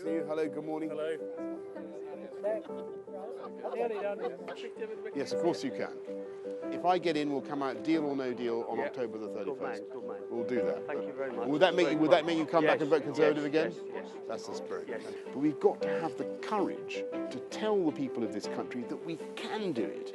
See you. Hello, good morning. Hello. Yes, of course you can. If I get in, we'll come out deal or no deal on October the 31st. Good man, good man. We'll do that. Thank you very much. Would that make you come back and vote Conservative again? Yes. That's the spirit. Yes. But we've got to have the courage to tell the people of this country that we can do it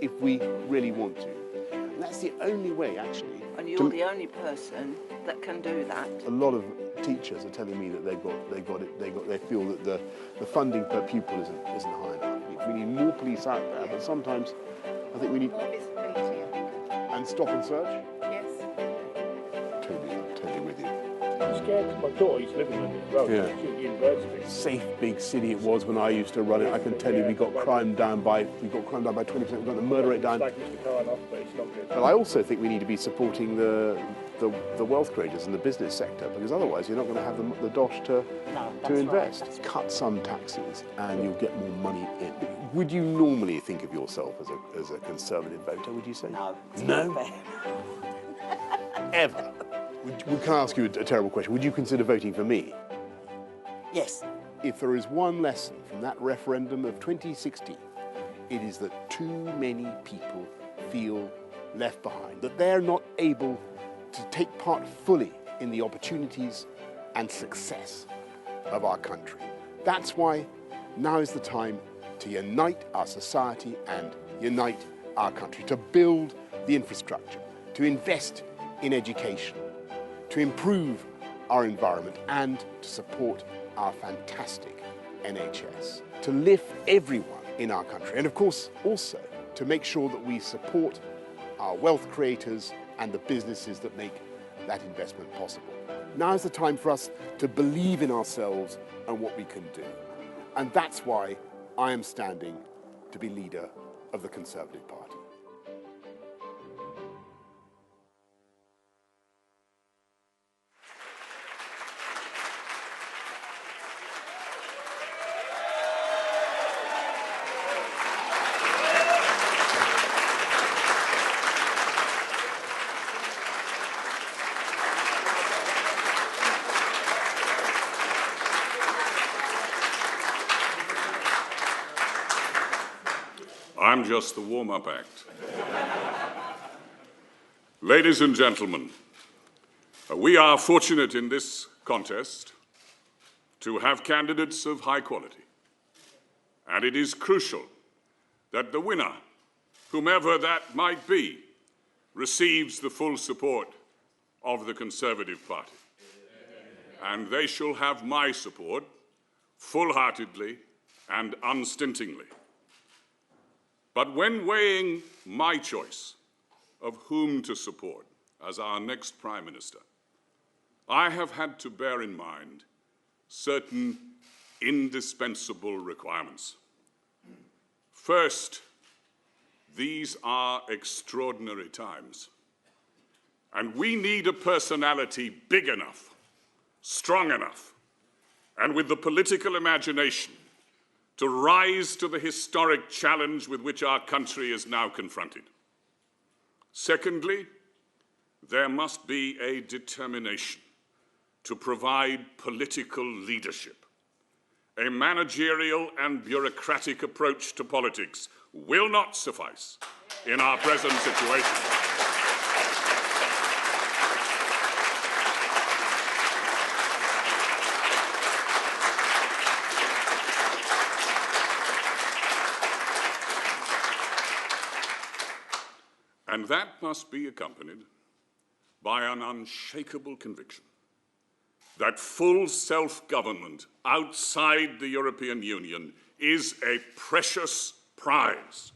if we really want to. And that's the only way, actually. And you're the only person that can do that. A lot of teachers are telling me that they feel that the funding per pupil isn't high enough. We need more police out there, but sometimes I think we need more visibility, I think. And stop and search. Yes. Totally with you. I'm scared. My daughter used to live in London as well. Yeah. She was at university. Safe big city it was when I used to run it. I can tell you we got crime down by 20%. We got the murder rate down. It's like Mr. Carnoff, but it's not good. But I also think we need to be supporting the wealth creators and the business sector, because otherwise you're not going to have the dosh to invest. Right. Cut some taxes and you'll get more money in. Would you normally think of yourself as a Conservative voter, would you say? No. No? Ever? Can I ask you a terrible question? Would you consider voting for me? Yes. If there is one lesson from that referendum of 2016, it is that too many people feel left behind, that they're not able to take part fully in the opportunities and success of our country. That's why now is the time to unite our society and unite our country, to build the infrastructure, to invest in education, to improve our environment and to support our fantastic NHS, to lift everyone in our country, and of course also to make sure that we support our wealth creators and the businesses that make that investment possible. Now is the time for us to believe in ourselves and what we can do. And that's why I am standing to be leader of the Conservative Party. I'm just the warm-up act. Ladies and gentlemen, we are fortunate in this contest to have candidates of high quality. And it is crucial that the winner, whomever that might be, receives the full support of the Conservative Party. And they shall have my support full-heartedly and unstintingly. But when weighing my choice of whom to support as our next Prime Minister, I have had to bear in mind certain indispensable requirements. First, these are extraordinary times, and we need a personality big enough, strong enough, and with the political imagination to rise to the historic challenge with which our country is now confronted. Secondly, there must be a determination to provide political leadership. A managerial and bureaucratic approach to politics will not suffice in our present situation. And that must be accompanied by an unshakable conviction that full self-government outside the European Union is a precious prize,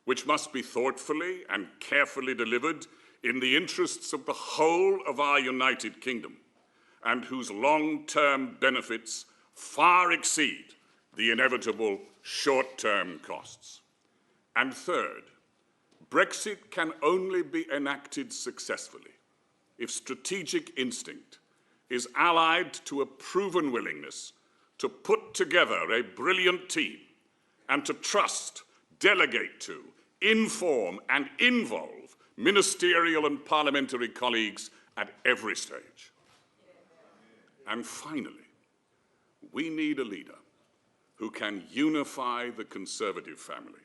which must be thoughtfully and carefully delivered in the interests of the whole of our United Kingdom, and whose long-term benefits far exceed the inevitable short-term costs. And third, Brexit can only be enacted successfully if strategic instinct is allied to a proven willingness to put together a brilliant team and to trust, delegate to, inform and involve ministerial and parliamentary colleagues at every stage. And finally, we need a leader who can unify the Conservative family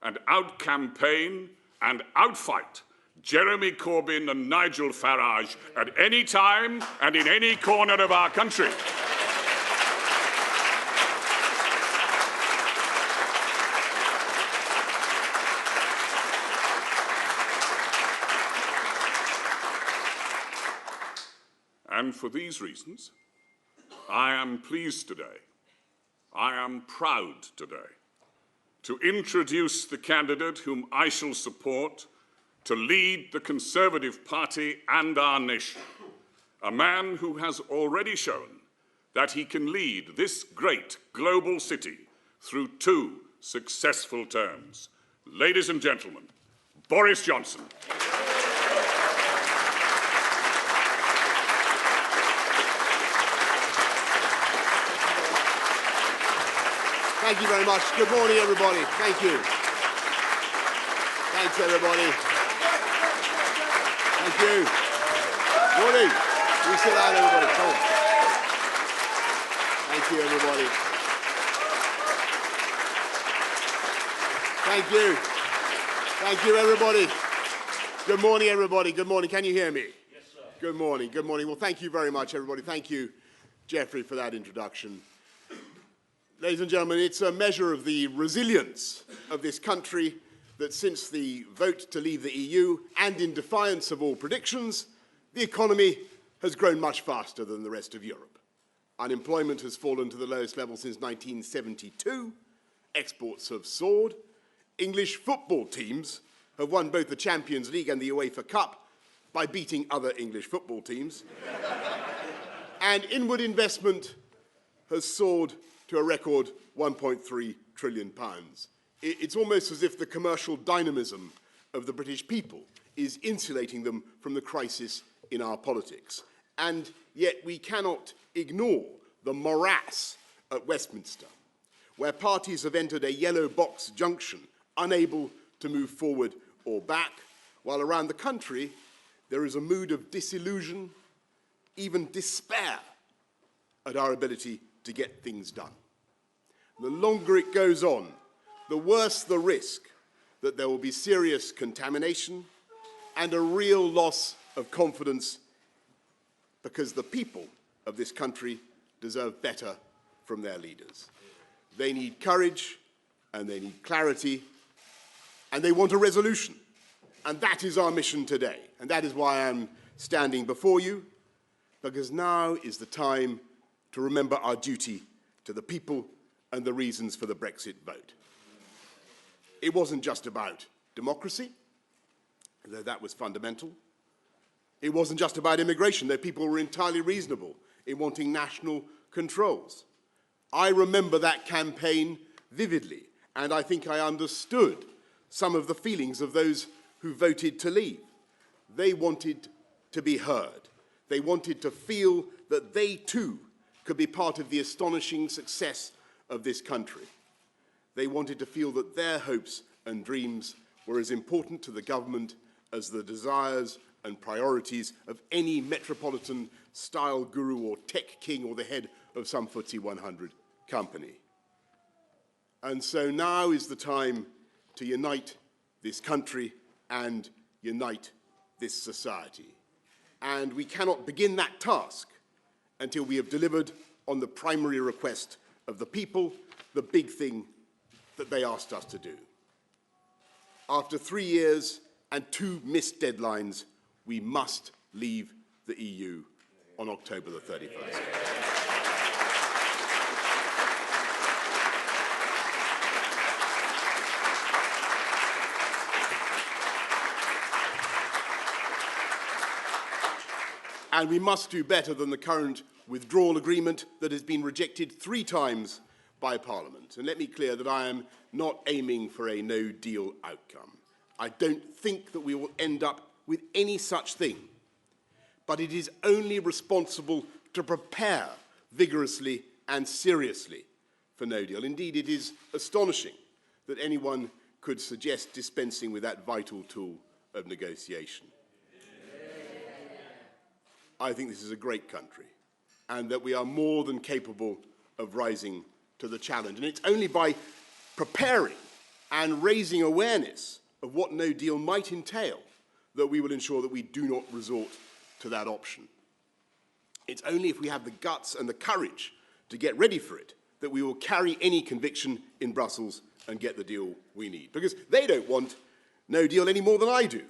and out-campaign and outfight Jeremy Corbyn and Nigel Farage at any time and in any corner of our country. And for these reasons, I am pleased today, I am proud today, to introduce the candidate whom I shall support to lead the Conservative Party and our nation, a man who has already shown that he can lead this great global city through 2 successful terms. Ladies and gentlemen, Boris Johnson. Thank you very much. Good morning, everybody. Thank you. Thanks, everybody. Thank you. Morning. You sit down, everybody. Come on. Thank you, everybody. Thank you. Thank you, everybody. Good morning, everybody. Good morning. Can you hear me? Yes, sir. Good morning. Good morning. Well, thank you very much, everybody. Thank you, Geoffrey, for that introduction. Ladies and gentlemen, it's a measure of the resilience of this country that since the vote to leave the EU, and in defiance of all predictions, the economy has grown much faster than the rest of Europe. Unemployment has fallen to the lowest level since 1972. Exports have soared. English football teams have won both the Champions League and the UEFA Cup by beating other English football teams. And inward investment has soared to a record £1.3 trillion. It's almost as if the commercial dynamism of the British people is insulating them from the crisis in our politics. And yet we cannot ignore the morass at Westminster, where parties have entered a yellow box junction, unable to move forward or back, while around the country there is a mood of disillusion, even despair at our ability to get things done. The longer it goes on, the worse the risk that there will be serious contamination and a real loss of confidence, because the people of this country deserve better from their leaders. They need courage and they need clarity and they want a resolution. And that is our mission today. And that is why I'm standing before you, because now is the time to remember our duty to the people and the reasons for the Brexit vote. It wasn't just about democracy, though that was fundamental. It wasn't just about immigration, though people were entirely reasonable in wanting national controls. I remember that campaign vividly, and I think I understood some of the feelings of those who voted to leave. They wanted to be heard. They wanted to feel that they too could be part of the astonishing success of this country. They wanted to feel that their hopes and dreams were as important to the government as the desires and priorities of any metropolitan-style guru or tech king or the head of some FTSE 100 company. And so now is the time to unite this country and unite this society. And we cannot begin that task until we have delivered on the primary request of the people, the big thing that they asked us to do. After 3 years and 2 missed deadlines, we must leave the EU on October the 31st. And we must do better than the current withdrawal agreement that has been rejected 3 times by Parliament. And let me be clear that I am not aiming for a no-deal outcome. I don't think that we will end up with any such thing. But it is only responsible to prepare vigorously and seriously for no deal. Indeed, it is astonishing that anyone could suggest dispensing with that vital tool of negotiation. I think this is a great country, and that we are more than capable of rising to the challenge. And it's only by preparing and raising awareness of what no deal might entail that we will ensure that we do not resort to that option. It's only if we have the guts and the courage to get ready for it that we will carry any conviction in Brussels and get the deal we need. Because they don't want no deal any more than I do.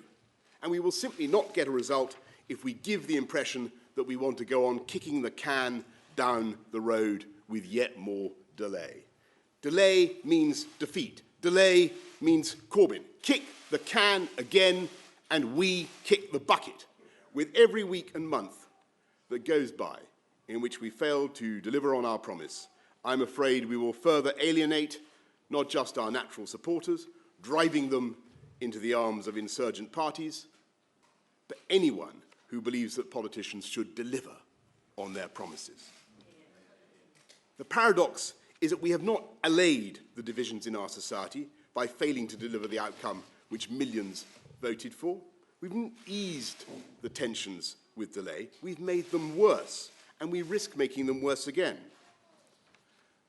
And we will simply not get a result if we give the impression that we want to go on kicking the can down the road with yet more delay. Delay means defeat. Delay means Corbyn. Kick the can again, and we kick the bucket. With every week and month that goes by in which we fail to deliver on our promise, I'm afraid we will further alienate not just our natural supporters, driving them into the arms of insurgent parties, but anyone who believes that politicians should deliver on their promises. The paradox is that we have not allayed the divisions in our society by failing to deliver the outcome which millions voted for. We've not eased the tensions with delay, we've made them worse, and we risk making them worse again.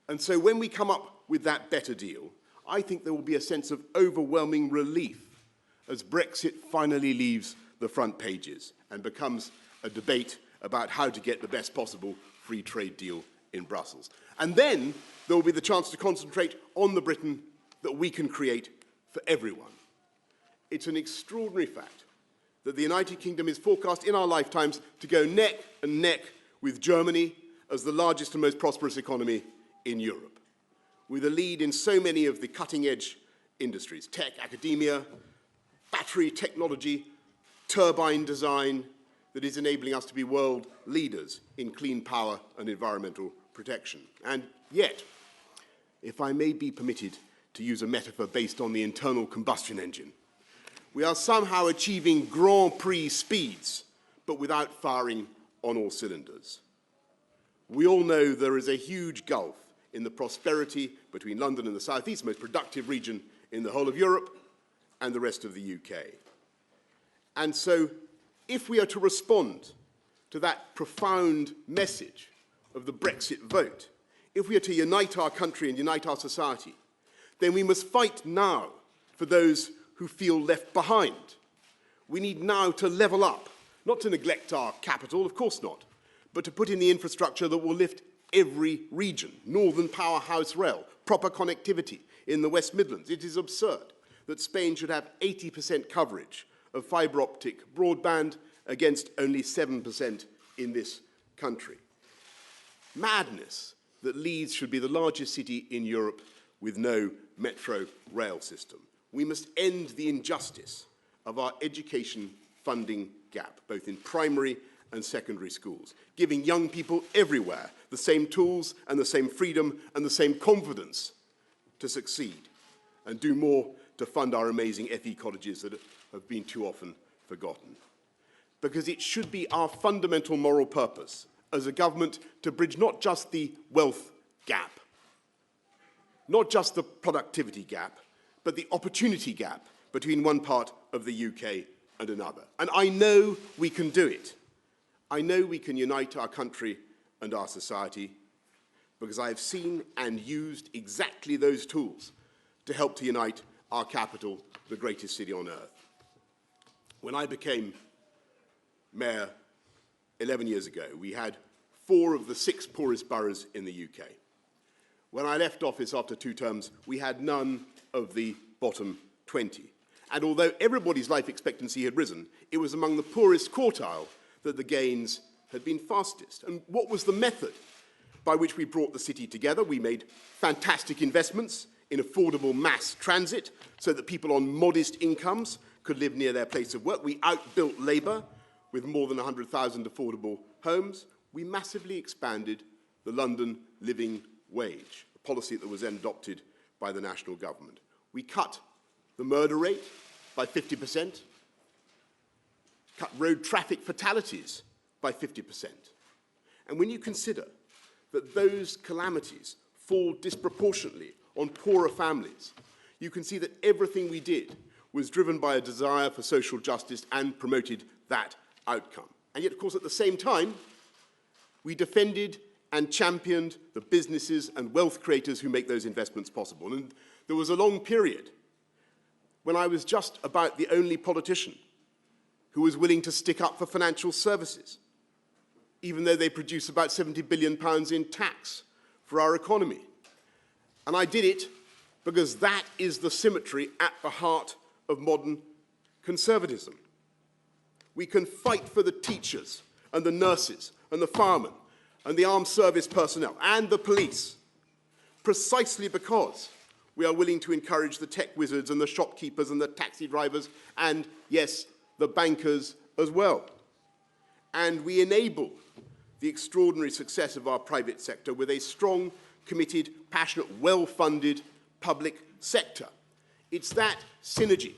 And so when we come up with that better deal, I think there will be a sense of overwhelming relief as Brexit finally leaves the front pages and becomes a debate about how to get the best possible free trade deal in Brussels. And then there will be the chance to concentrate on the Britain that we can create for everyone. It's an extraordinary fact that the United Kingdom is forecast in our lifetimes to go neck and neck with Germany as the largest and most prosperous economy in Europe, with a lead in so many of the cutting-edge industries, tech, academia, battery technology, turbine design, that is enabling us to be world leaders in clean power and environmental protection. And yet, if I may be permitted to use a metaphor based on the internal combustion engine, we are somehow achieving Grand Prix speeds, but without firing on all cylinders. We all know there is a huge gulf in the prosperity between London and the southeast, most productive region in the whole of Europe, and the rest of the UK. And so, if we are to respond to that profound message of the Brexit vote, if we are to unite our country and unite our society, then we must fight now for those who feel left behind. We need now to level up, not to neglect our capital, of course not, but to put in the infrastructure that will lift every region, Northern Powerhouse Rail, proper connectivity in the West Midlands. It is absurd that Spain should have 80% coverage of fibre optic broadband against only 7% in this country. Madness that Leeds should be the largest city in Europe with no metro rail system. We must end the injustice of our education funding gap, both in primary and secondary schools, giving young people everywhere the same tools and the same freedom and the same confidence to succeed, and do more to fund our amazing FE colleges that have been too often forgotten. Because it should be our fundamental moral purpose as a government to bridge not just the wealth gap, not just the productivity gap, but the opportunity gap between one part of the UK and another. And I know we can do it. I know we can unite our country and our society because I have seen and used exactly those tools to help to unite our capital, the greatest city on earth. When I became mayor 11 years ago, we had 4 of the 6 poorest boroughs in the UK. When I left office after 2 terms, we had none of the bottom 20. And although everybody's life expectancy had risen, it was among the poorest quartile that the gains had been fastest. And what was the method by which we brought the city together? We made fantastic investments in affordable mass transit so that people on modest incomes could live near their place of work. We outbuilt labour with more than 100,000 affordable homes. We massively expanded the London living wage, a policy that was then adopted by the national government. We cut the murder rate by 50%, cut road traffic fatalities by 50%. And when you consider that those calamities fall disproportionately on poorer families, you can see that everything we did was driven by a desire for social justice and promoted that outcome. And yet, of course, at the same time, we defended and championed the businesses and wealth creators who make those investments possible. And there was a long period when I was just about the only politician who was willing to stick up for financial services, even though they produce about £70 billion in tax for our economy. And I did it because that is the symmetry at the heart of modern conservatism. We can fight for the teachers and the nurses and the firemen and the armed service personnel and the police precisely because we are willing to encourage the tech wizards and the shopkeepers and the taxi drivers and, yes, the bankers as well. And we enable the extraordinary success of our private sector with a strong, committed, passionate, well-funded public sector. It's that synergy,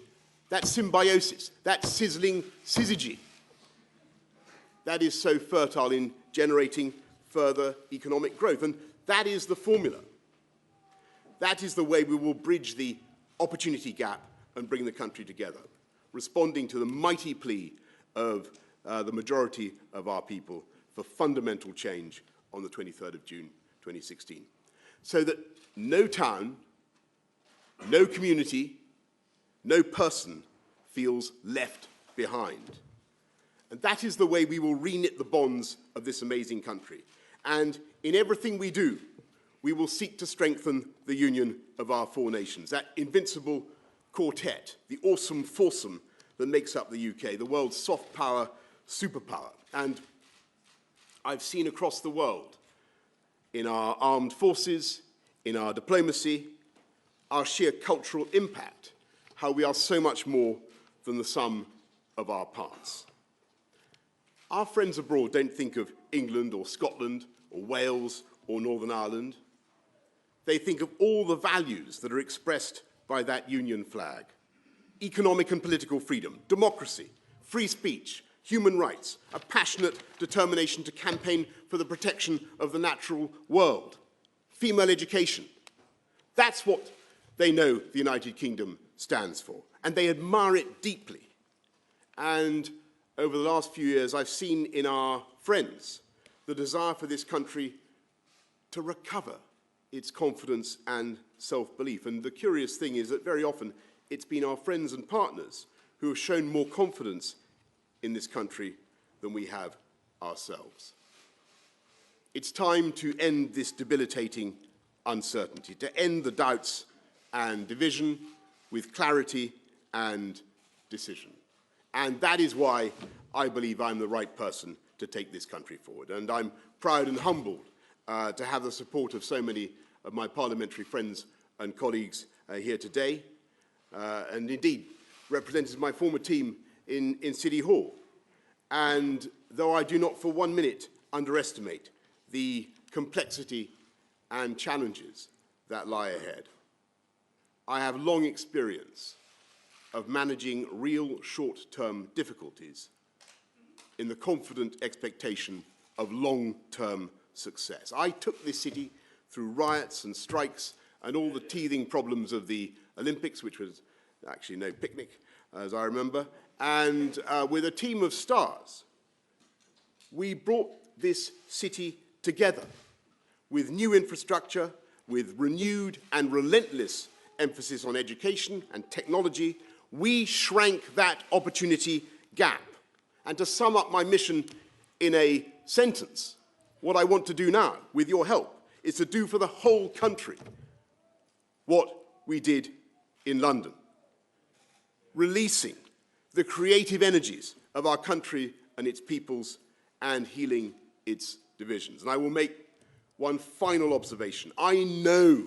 that symbiosis, that sizzling syzygy that is so fertile in generating further economic growth. And that is the formula. That is the way we will bridge the opportunity gap and bring the country together, responding to the mighty plea of the majority of our people for fundamental change on the 23rd of June 2016. So that no town, no community, no person feels left behind. And that is the way we will reknit the bonds of this amazing country. And in everything we do, we will seek to strengthen the union of our four nations, that invincible quartet, the awesome foursome that makes up the UK, the world's soft power superpower. And I've seen across the world, in our armed forces, in our diplomacy, our sheer cultural impact, how we are so much more than the sum of our parts. Our friends abroad don't think of England or Scotland or Wales or Northern Ireland. They think of all the values that are expressed by that union flag: economic and political freedom, democracy, free speech, human rights, a passionate determination to campaign for the protection of the natural world, female education. That's what they know the United Kingdom stands for, and they admire it deeply. And over the last few years, I've seen in our friends the desire for this country to recover its confidence and self-belief. And the curious thing is that very often it's been our friends and partners who have shown more confidence in this country than we have ourselves. It's time to end this debilitating uncertainty, to end the doubts and division with clarity and decision. And that is why I believe I'm the right person to take this country forward. And I'm proud and humbled to have the support of so many of my parliamentary friends and colleagues here today, and indeed representatives of my former team in City Hall. And though I do not for 1 minute underestimate the complexity and challenges that lie ahead, I have long experience of managing real short-term difficulties in the confident expectation of long-term success. I took this city through riots and strikes and all the teething problems of the Olympics, which was actually no picnic, as I remember, and with a team of stars, we brought this city together with new infrastructure, with renewed and relentless emphasis on education and technology. We shrank that opportunity gap. And to sum up my mission in a sentence, what I want to do now, with your help, is to do for the whole country what we did in London, releasing the creative energies of our country and its peoples and healing its divisions. And I will make one final observation. I know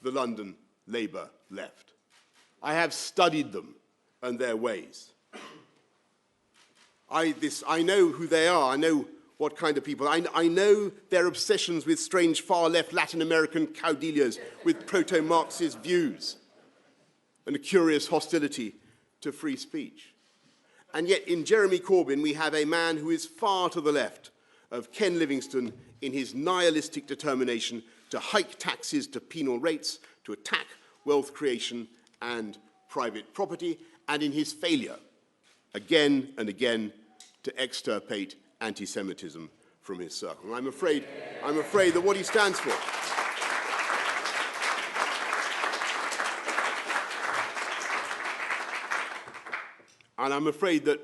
the London Labour left. I have studied them and their ways. I know who they are. I know what kind of people. I know their obsessions with strange far-left Latin American caudillos with proto-Marxist views and a curious hostility to free speech. And yet in Jeremy Corbyn we have a man who is far to the left of Ken Livingstone in his nihilistic determination to hike taxes to penal rates, to attack wealth creation and private property, and in his failure, again and again, to extirpate anti-Semitism from his circle. And I'm afraid that what he stands for and I'm afraid that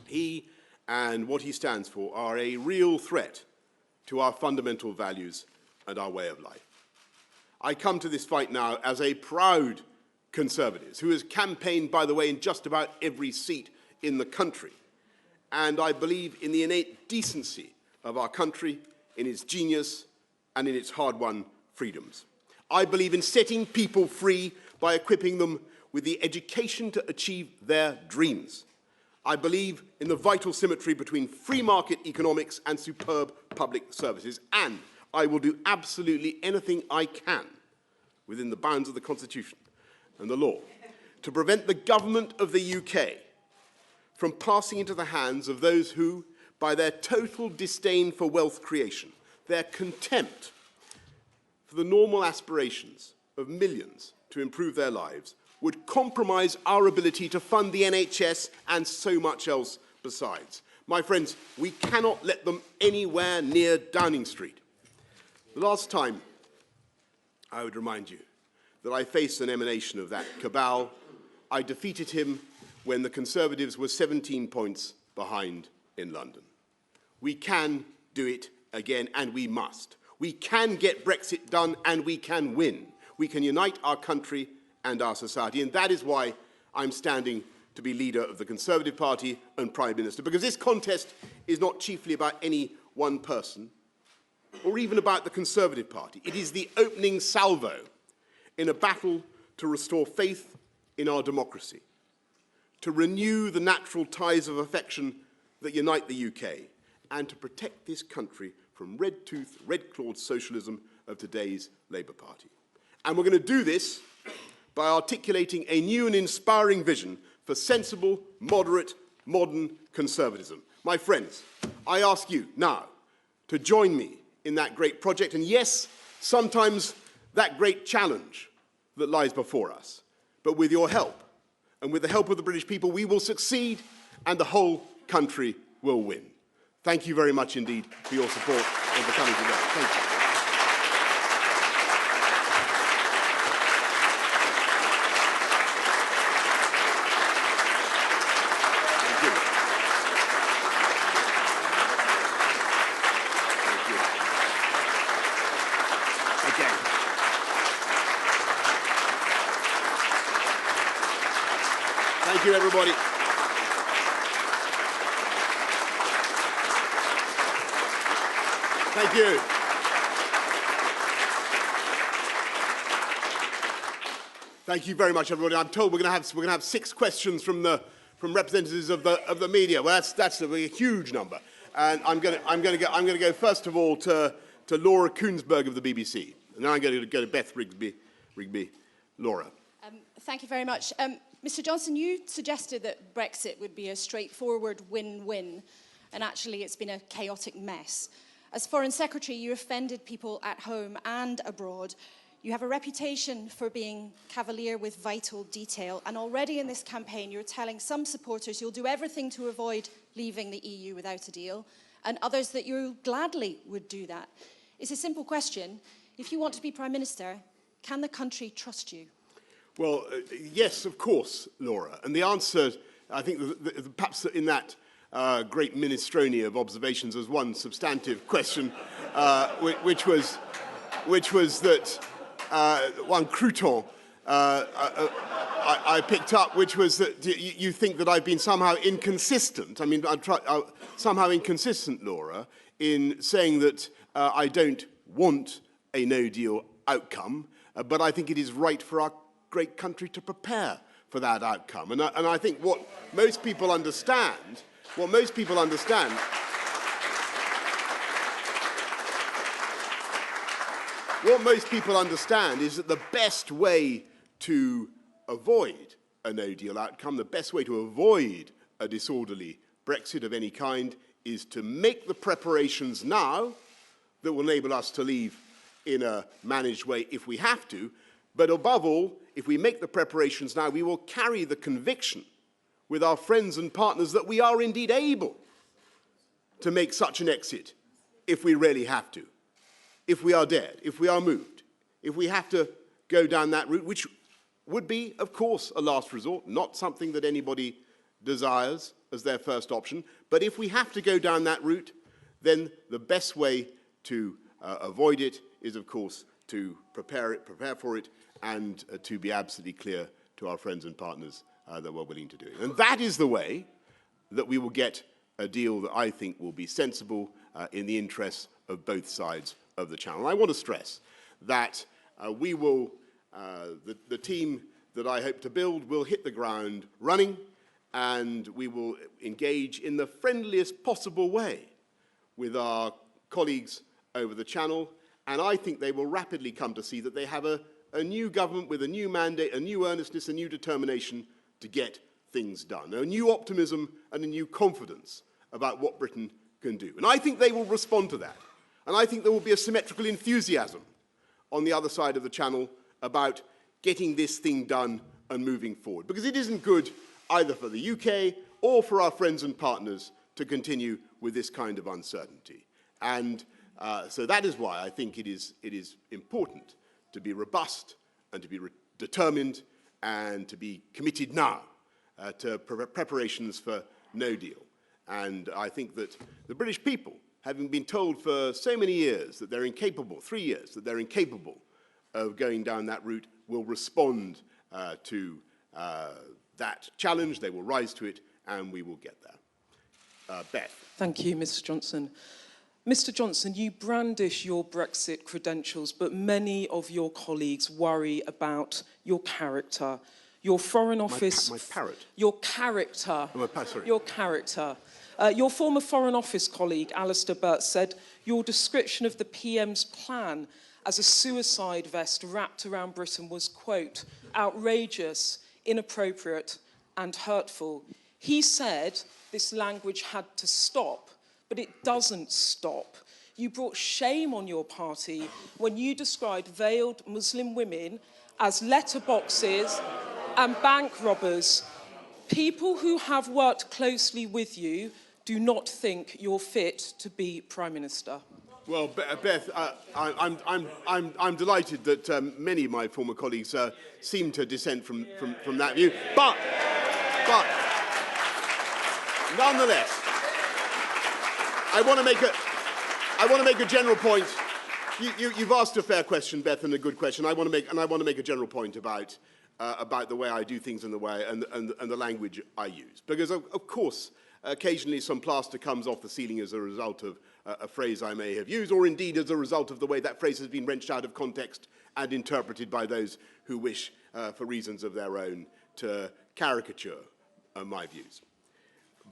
he and what he stands for are a real threat to our fundamental values and our way of life. I come to this fight now as a proud Conservative who has campaigned, by the way, in just about every seat in the country. And I believe in the innate decency of our country, in its genius and in its hard-won freedoms. I believe in setting people free by equipping them with the education to achieve their dreams. I believe in the vital symmetry between free market economics and superb public services, and I will do absolutely anything I can within the bounds of the Constitution and the law to prevent the government of the UK from passing into the hands of those who, by their total disdain for wealth creation, their contempt for the normal aspirations of millions to improve their lives, would compromise our ability to fund the NHS and so much else besides. My friends, we cannot let them anywhere near Downing Street. The last time, I would remind you, that I faced an emanation of that cabal, I defeated him when the Conservatives were 17 points behind in London. We can do it again, and we must. We can get Brexit done, and we can win. We can unite our country and our society, and that is why I'm standing to be leader of the Conservative Party and Prime Minister, because this contest is not chiefly about any one person or even about the Conservative Party. It is the opening salvo in a battle to restore faith in our democracy, to renew the natural ties of affection that unite the UK, and to protect this country from red-toothed, red-clawed socialism of today's Labour Party. And we're going to do this by articulating a new and inspiring vision for sensible, moderate, modern conservatism. My friends, I ask you now to join me in that great project, and yes, sometimes that great challenge that lies before us. But with your help, and with the help of the British people, we will succeed, and the whole country will win. Thank you very much indeed for your support and for coming today. Thank you. Thank you, everybody. Thank you. Thank you very much, everybody. I'm told we're going to have 6 questions from representatives of the media. Well, that's a huge number, and I'm going to go first of all to Laura Koonsberg of the BBC, and then I'm going to go to Beth Rigby. Laura. Thank you very much. Mr. Johnson, you suggested that Brexit would be a straightforward win-win, and actually it's been a chaotic mess. As Foreign Secretary, you offended people at home and abroad. You have a reputation for being cavalier with vital detail, and already in this campaign you're telling some supporters you'll do everything to avoid leaving the EU without a deal, and others that you gladly would do that. It's a simple question. If you want to be Prime Minister, can the country trust you? Well, yes, of course, Laura. And the answer, I think, perhaps in that great minestrone of observations, was one substantive question, which was that one crouton I picked up, which was that you think that I've been somehow inconsistent. I mean, somehow inconsistent, Laura, in saying that I don't want a no-deal outcome, but I think it is right for our great country to prepare for that outcome. And I think what most people understand is that the best way to avoid a no-deal outcome, the best way to avoid a disorderly Brexit of any kind, is to make the preparations now that will enable us to leave in a managed way if we have to. But above all, if we make the preparations now, we will carry the conviction with our friends and partners that we are indeed able to make such an exit if we really have to, if we are dead, if we are moved, if we have to go down that route, which would be, of course, a last resort, not something that anybody desires as their first option. But if we have to go down that route, then the best way to avoid it is, of course, to prepare for it, and to be absolutely clear to our friends and partners that we're willing to do it. And that is the way that we will get a deal that I think will be sensible in the interests of both sides of the Channel. And I want to stress that we will, the team that I hope to build will hit the ground running, and we will engage in the friendliest possible way with our colleagues over the Channel, and I think they will rapidly come to see that they have a new government with a new mandate, a new earnestness, a new determination to get things done, a new optimism and a new confidence about what Britain can do. And I think they will respond to that. And I think there will be a symmetrical enthusiasm on the other side of the Channel about getting this thing done and moving forward. Because it isn't good either for the UK or for our friends and partners to continue with this kind of uncertainty. And so that is why I think it is important to be robust and to be determined and to be committed now to preparations for no deal. And I think that the British people, having been told for so many years that they're incapable, 3 years, that they're incapable of going down that route, will respond to that challenge. They will rise to it, and we will get there. Beth. Thank you, Mr. Johnson. Mr. Johnson, you brandish your Brexit credentials, but many of your colleagues worry about your character. Your Foreign Office... My parrot? Your character. Oh, sorry. Your character. Your former Foreign Office colleague, Alistair Burt, said your description of the PM's plan as a suicide vest wrapped around Britain was, quote, outrageous, inappropriate and hurtful. He said this language had to stop, but it doesn't stop. You brought shame on your party when you described veiled Muslim women as letterboxes and bank robbers. People who have worked closely with you do not think you're fit to be Prime Minister. Well, Beth, I'm delighted that many of my former colleagues seem to dissent from that view. But nonetheless, I want to make a general point. You've asked a fair question, Beth, and a good question. I want to make a general point about the way I do things and the way and the language I use, because of course occasionally some plaster comes off the ceiling as a result of a phrase I may have used, or indeed as a result of the way that phrase has been wrenched out of context and interpreted by those who wish, for reasons of their own, to caricature my views.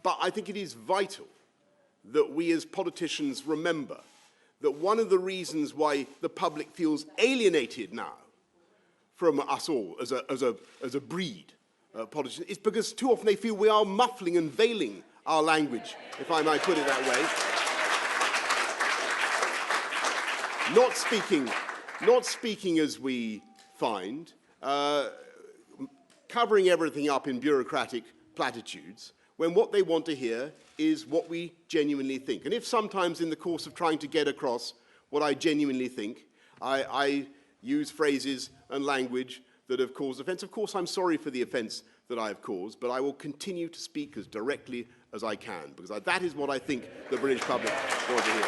But I think it is vital that we as politicians remember that one of the reasons why the public feels alienated now from us all as a breed of politicians is because too often they feel we are muffling and veiling our language, if I might put it that way. Not speaking as we find, covering everything up in bureaucratic platitudes, when what they want to hear is what we genuinely think. And if sometimes in the course of trying to get across what I genuinely think, I use phrases and language that have caused offence, of course I'm sorry for the offence that I have caused, but I will continue to speak as directly as I can, because that is what I think the British public want to hear.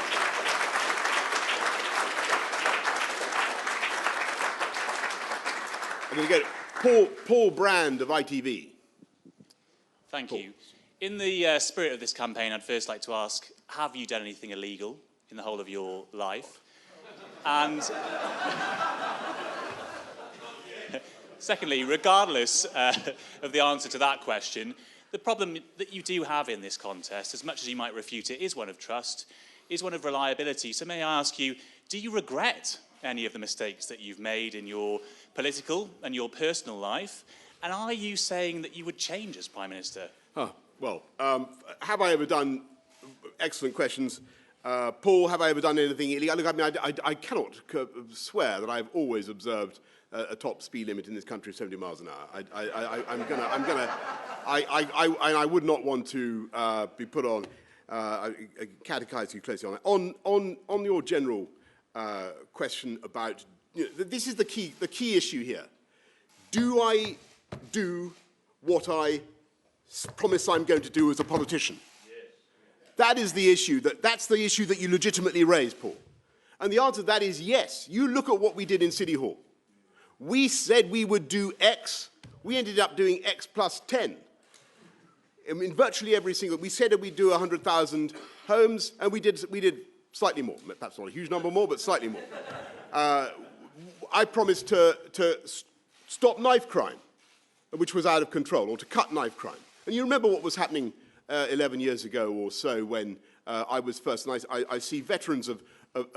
I'm going to go Paul Brand of ITV. Thank you. In the spirit of this campaign, I'd first like to ask, have you done anything illegal in the whole of your life? And secondly, regardless of the answer to that question, the problem that you do have in this contest, as much as you might refute it, is one of trust, is one of reliability. So may I ask you, do you regret any of the mistakes that you've made in your political and your personal life? And are you saying that you would change as Prime Minister? Well, have I ever done, excellent questions. Paul, have I ever done anything illegal? Look, I mean, I cannot swear that I've always observed a top speed limit in this country of 70 miles an hour. I would not want to be put on catechize you closely on that. On your general question about, this is the key issue here. Do I do what I promise I'm going to do as a politician? That is the issue, that's the issue that you legitimately raise, Paul. And the answer to that is yes. You look at what we did in City Hall. We said we would do X, we ended up doing X plus 10. I mean, virtually every single, we said that we'd do 100,000 homes, and we did slightly more. Perhaps not a huge number more, but slightly more. I promised to stop knife crime, which was out of control, or to cut knife crime. And you remember what was happening 11 years ago or so when I was first, and I see veterans of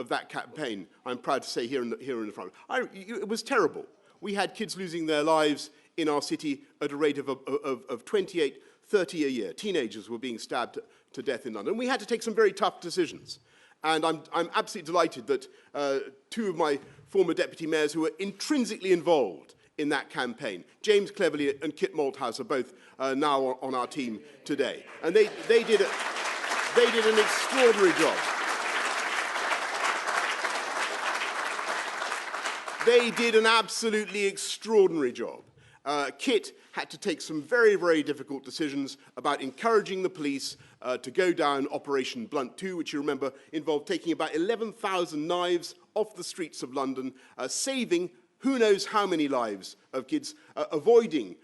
that campaign, I'm proud to say, here in the front. It was terrible. We had kids losing their lives in our city at a rate of 28, 30 a year. Teenagers were being stabbed to death in London. We had to take some very tough decisions. And I'm absolutely delighted that two of my former deputy mayors who were intrinsically involved in that campaign, James Cleverly and Kit Malthouse, are both now on our team today. And they did an extraordinary job. They did an absolutely extraordinary job. Kit had to take some very, very difficult decisions about encouraging the police to go down Operation Blunt 2, which you remember involved taking about 11,000 knives off the streets of London, saving who knows how many lives of kids, avoiding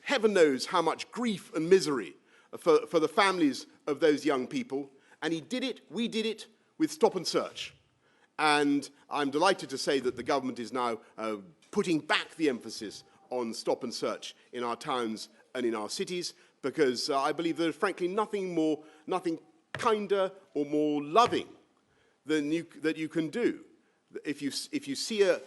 heaven knows how much grief and misery for the families of those young people. And he did it, we did it, with stop and search. And I'm delighted to say that the government is now putting back the emphasis on stop and search in our towns and in our cities, because I believe there's frankly nothing kinder or more loving than that you can do. If you see a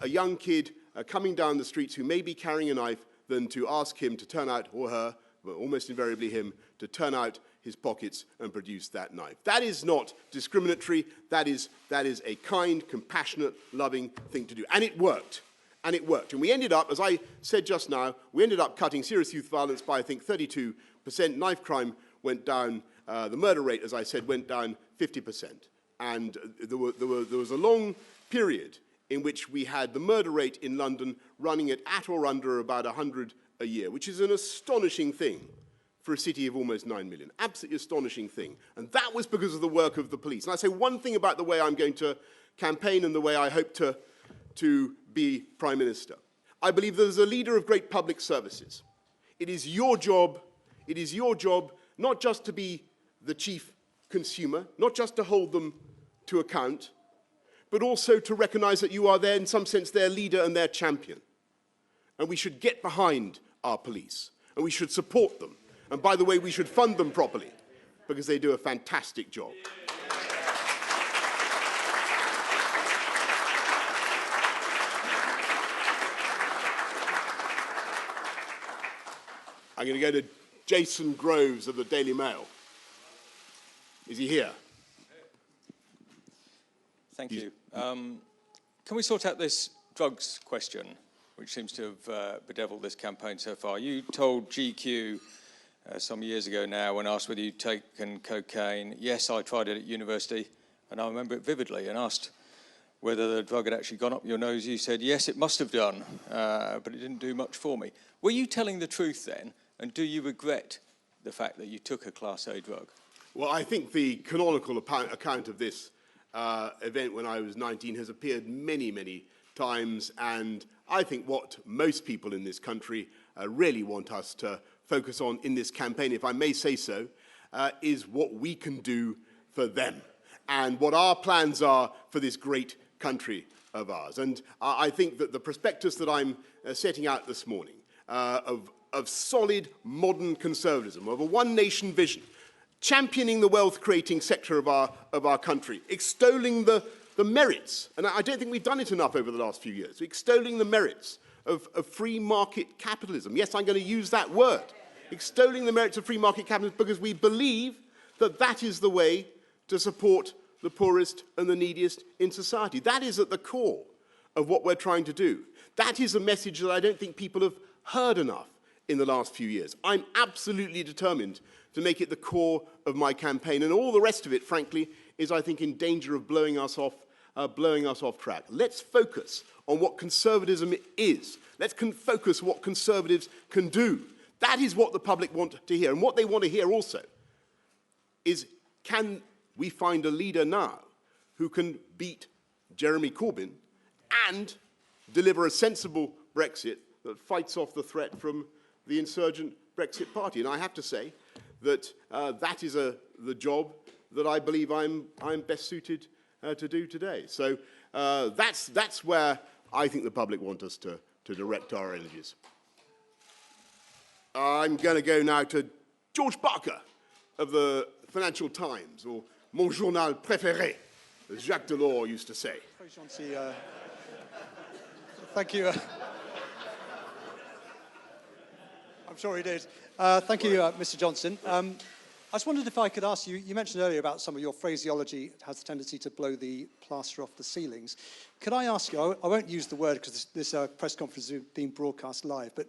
young kid coming down the streets who may be carrying a knife, than to ask him to turn out, or her, but almost invariably him, to turn out his pockets and produce that knife. That is not discriminatory. That is a kind, compassionate, loving thing to do. And it worked. And it worked. And we ended up, as I said just now, we ended up cutting serious youth violence by, I think, 32%. Knife crime went down. The murder rate, as I said, went down 50%. And there was a long period in which we had the murder rate in London running at or under about 100 a year, which is an astonishing thing for a city of almost 9 million. Absolutely astonishing thing. And that was because of the work of the police. And I say one thing about the way I'm going to campaign and the way I hope to be Prime Minister. I believe that as a leader of great public services, it is your job not just to be the chief consumer, not just to hold them to account, but also to recognize that you are there, in some sense, their leader and their champion. And we should get behind our police, and we should support them. And by the way, we should fund them properly, because they do a fantastic job. I'm going to go to Jason Groves of the Daily Mail. Is he here? Thank you. Can we sort out this drugs question, which seems to have bedeviled this campaign so far? You told GQ some years ago now, when asked whether you'd taken cocaine, yes, I tried it at university, and I remember it vividly, and asked whether the drug had actually gone up your nose. You said, yes, it must have done, but it didn't do much for me. Were you telling the truth then, and do you regret the fact that you took a Class A drug? Well, I think the canonical account of this event when I was 19 has appeared many, many times, and I think what most people in this country really want us to focus on in this campaign, if I may say so, is what we can do for them and what our plans are for this great country of ours. And I think that the prospectus that I'm setting out this morning of solid modern conservatism, of a one-nation vision, championing the wealth-creating sector of our country, extolling the merits, and I don't think we've done it enough over the last few years, extolling the merits of free market capitalism. Yes, I'm going to use that word, extolling the merits of free market capitalism, because we believe that that is the way to support the poorest and the neediest in society. That is at the core of what we're trying to do. That is a message that I don't think people have heard enough in the last few years. I'm absolutely determined to make it the core of my campaign, and all the rest of it, frankly, is, I think, in danger of blowing us off track. Let's focus on what conservatism is. Let's focus on what conservatives can do. That is what the public want to hear. And what they want to hear also is, can we find a leader now who can beat Jeremy Corbyn and deliver a sensible Brexit that fights off the threat from the insurgent Brexit party? And I have to say that that is the job that I believe I'm best suited to do today. So that's where I think the public want us to direct our energies. I'm going to go now to George Barker of the Financial Times, or Mon Journal Préféré, as Jacques Delors used to say. Very gentil. Thank you. I'm sure he did. Thank you, Mr. Johnson. I just wondered if I could ask you, you mentioned earlier about some of your phraseology has a tendency to blow the plaster off the ceilings. Could I ask you, I won't use the word because this press conference is being broadcast live, but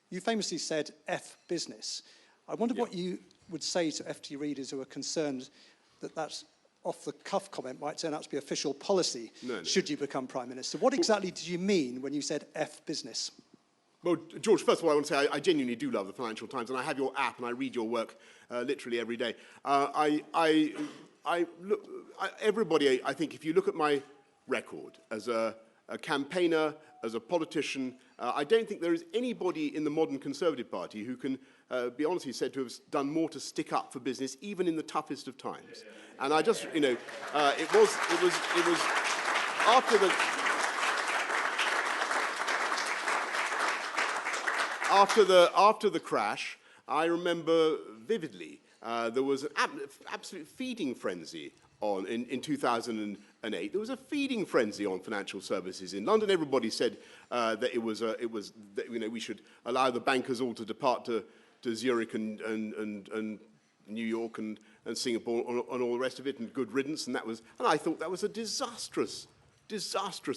you famously said F business. I wonder what you would say to FT readers who are concerned that that off-the-cuff comment might turn out to be official policy should you become Prime Minister. What exactly did you mean when you said F business? Well, George, first of all, I want to say I genuinely do love the Financial Times, and I have your app, and I read your work literally every day. Everybody, I think, if you look at my record as a campaigner, as a politician, I don't think there is anybody in the modern Conservative Party who can be honestly said to have done more to stick up for business, even in the toughest of times. And I just, you know, it was after the crash, I remember vividly there was an absolute feeding frenzy in 2008. There was a feeding frenzy on financial services in London. Everybody said that that, you know, we should allow the bankers all to depart to Zurich and New York and Singapore and all the rest of it, and good riddance. And I thought that was a disastrous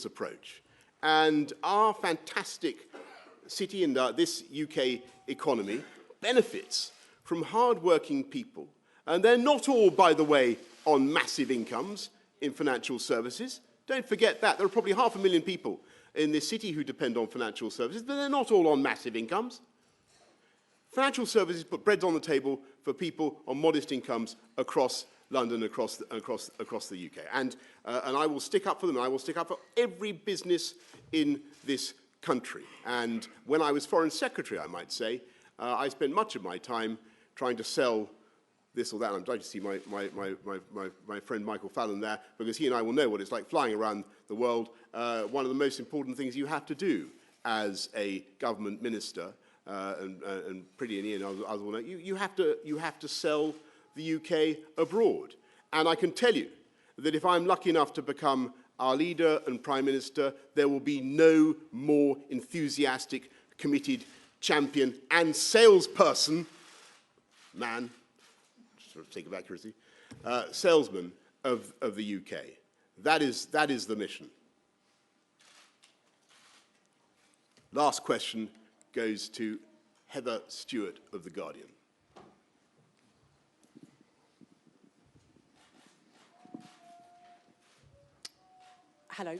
approach. And our fantastic city and this UK economy benefits from hard-working people. And they're not all, by the way, on massive incomes in financial services. Don't forget that. There are probably 500,000 people in this city who depend on financial services, but they're not all on massive incomes. Financial services put bread on the table for people on modest incomes across London, across the UK. And I will stick up for them. I will stick up for every business in this country. And when I was Foreign Secretary, I might say, I spent much of my time trying to sell this or that. I'm delighted to see my friend Michael Fallon there, because he and I will know what it's like flying around the world. One of the most important things you have to do as a government minister, and Pretty and Ian, others will know, you have to sell the UK abroad. And I can tell you that if I'm lucky enough to become our leader and Prime Minister, there will be no more enthusiastic, committed champion and salesperson, man, sort of sake of accuracy, salesman of the UK. That is the mission. Last question goes to Heather Stewart of The Guardian. Hello.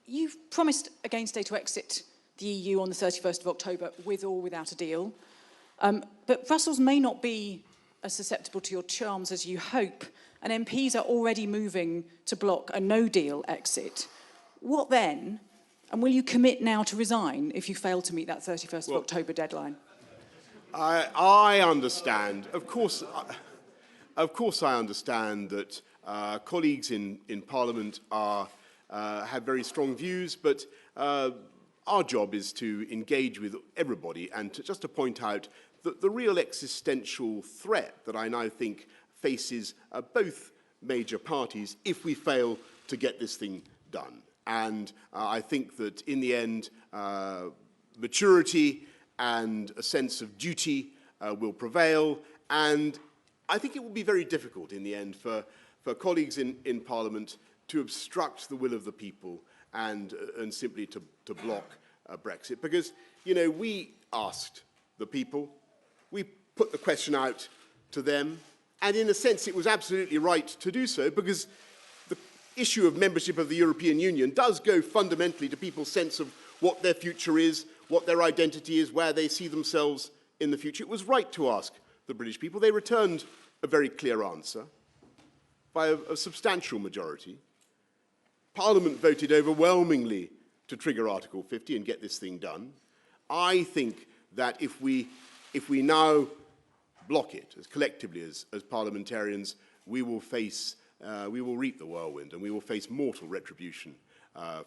You've promised against day to exit the EU on the 31st of October with or without a deal. But Brussels may not be as susceptible to your charms as you hope, and MPs are already moving to block a no-deal exit. What then? And will you commit now to resign if you fail to meet that 31st of October deadline? I understand. Of course I understand that colleagues in Parliament have very strong views, but our job is to engage with everybody and just to point out that the real existential threat that I now think faces both major parties if we fail to get this thing done. And I think that in the end, maturity and a sense of duty will prevail. And I think it will be very difficult in the end for colleagues in Parliament to obstruct the will of the people and simply to block Brexit, because, you know, we asked the people, we put the question out to them, and in a sense it was absolutely right to do so, because the issue of membership of the European Union does go fundamentally to people's sense of what their future is, what their identity is, where they see themselves in the future. It was right to ask the British people. They returned a very clear answer by a substantial majority. Parliament voted overwhelmingly to trigger Article 50 and get this thing done. I think that if we now block it, as collectively as parliamentarians, we will reap the whirlwind, and we will face mortal retribution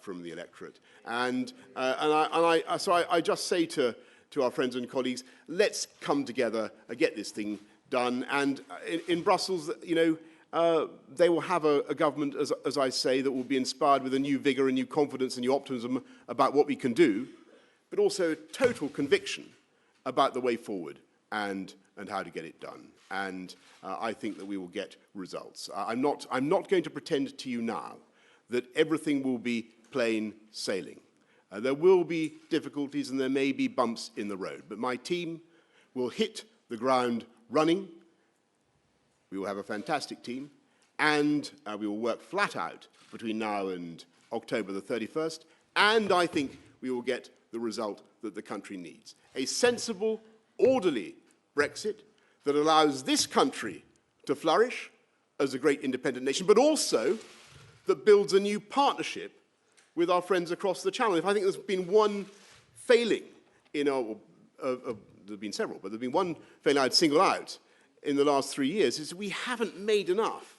from the electorate. So I just say to our friends and colleagues, let's come together and get this thing done. And in Brussels, you know, they will have a government, as I say, that will be inspired with a new vigour, a new confidence, and new optimism about what we can do, but also total conviction about the way forward and how to get it done. And I think that we will get results. I'm not going to pretend to you now that everything will be plain sailing. There will be difficulties and there may be bumps in the road, but my team will hit the ground running. We will have a fantastic team, and we will work flat out between now and October the 31st, and I think we will get the result that the country needs. A sensible, orderly Brexit that allows this country to flourish as a great independent nation, but also that builds a new partnership with our friends across the Channel. If I think there's been one failing in our, there have been several, but there's been one failing I'd single out in the last 3 years, is we haven't made enough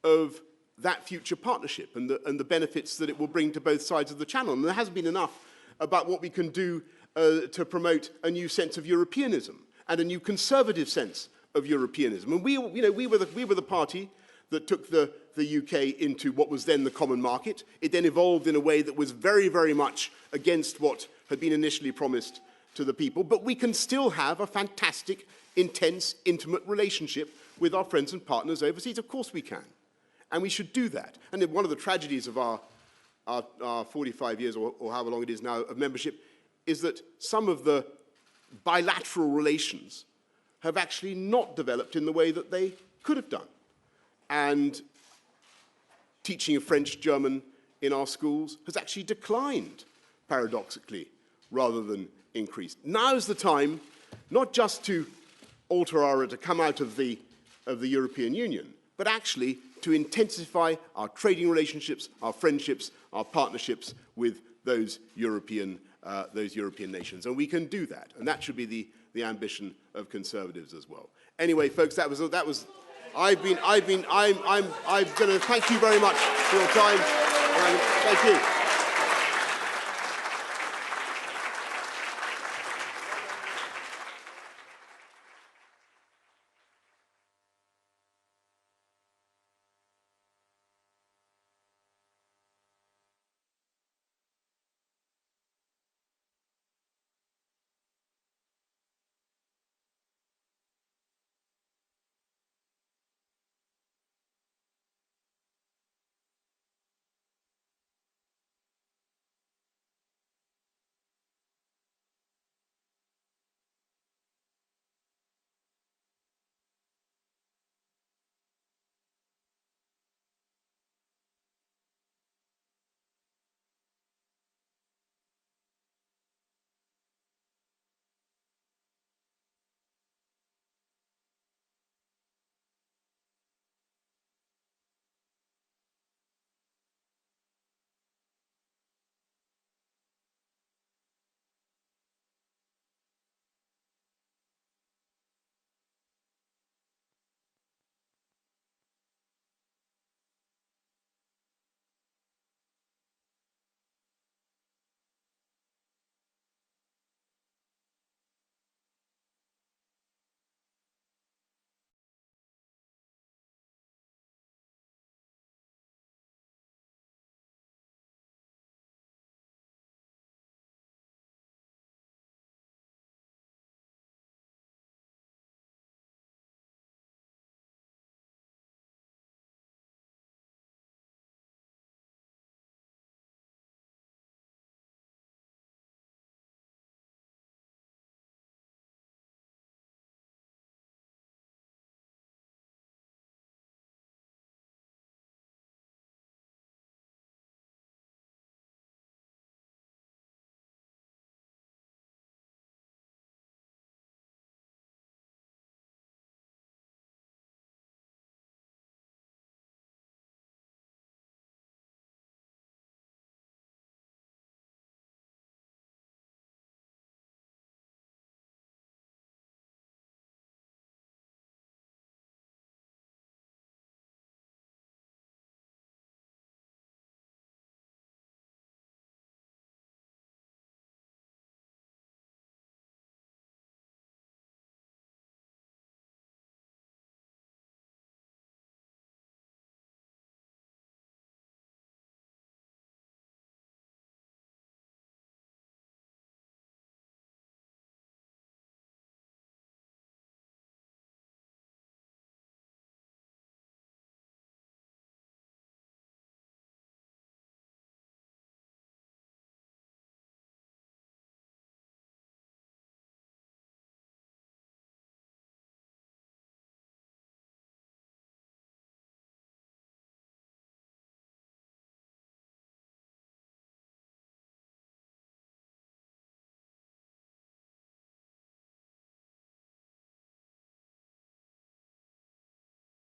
of that future partnership and the benefits that it will bring to both sides of the Channel. And there hasn't been enough about what we can do to promote a new sense of Europeanism and a new conservative sense of Europeanism. And we were the party that took the UK into what was then the common market. It then evolved in a way that was very, very much against what had been initially promised to the people. But we can still have a fantastic, intense, intimate relationship with our friends and partners overseas. Of course we can. And we should do that. And one of the tragedies of our 45 years, or however long it is now, of membership, is that some of the bilateral relations have actually not developed in the way that they could have done. And teaching of French, German in our schools has actually declined, paradoxically, rather than increased. Now's the time, not just to to come out of the European Union, but actually to intensify our trading relationships, our friendships, our partnerships with those European nations. And we can do that. And that should be the ambition of Conservatives as well. Anyway, folks, I'm going to thank you very much for your time. Thank you.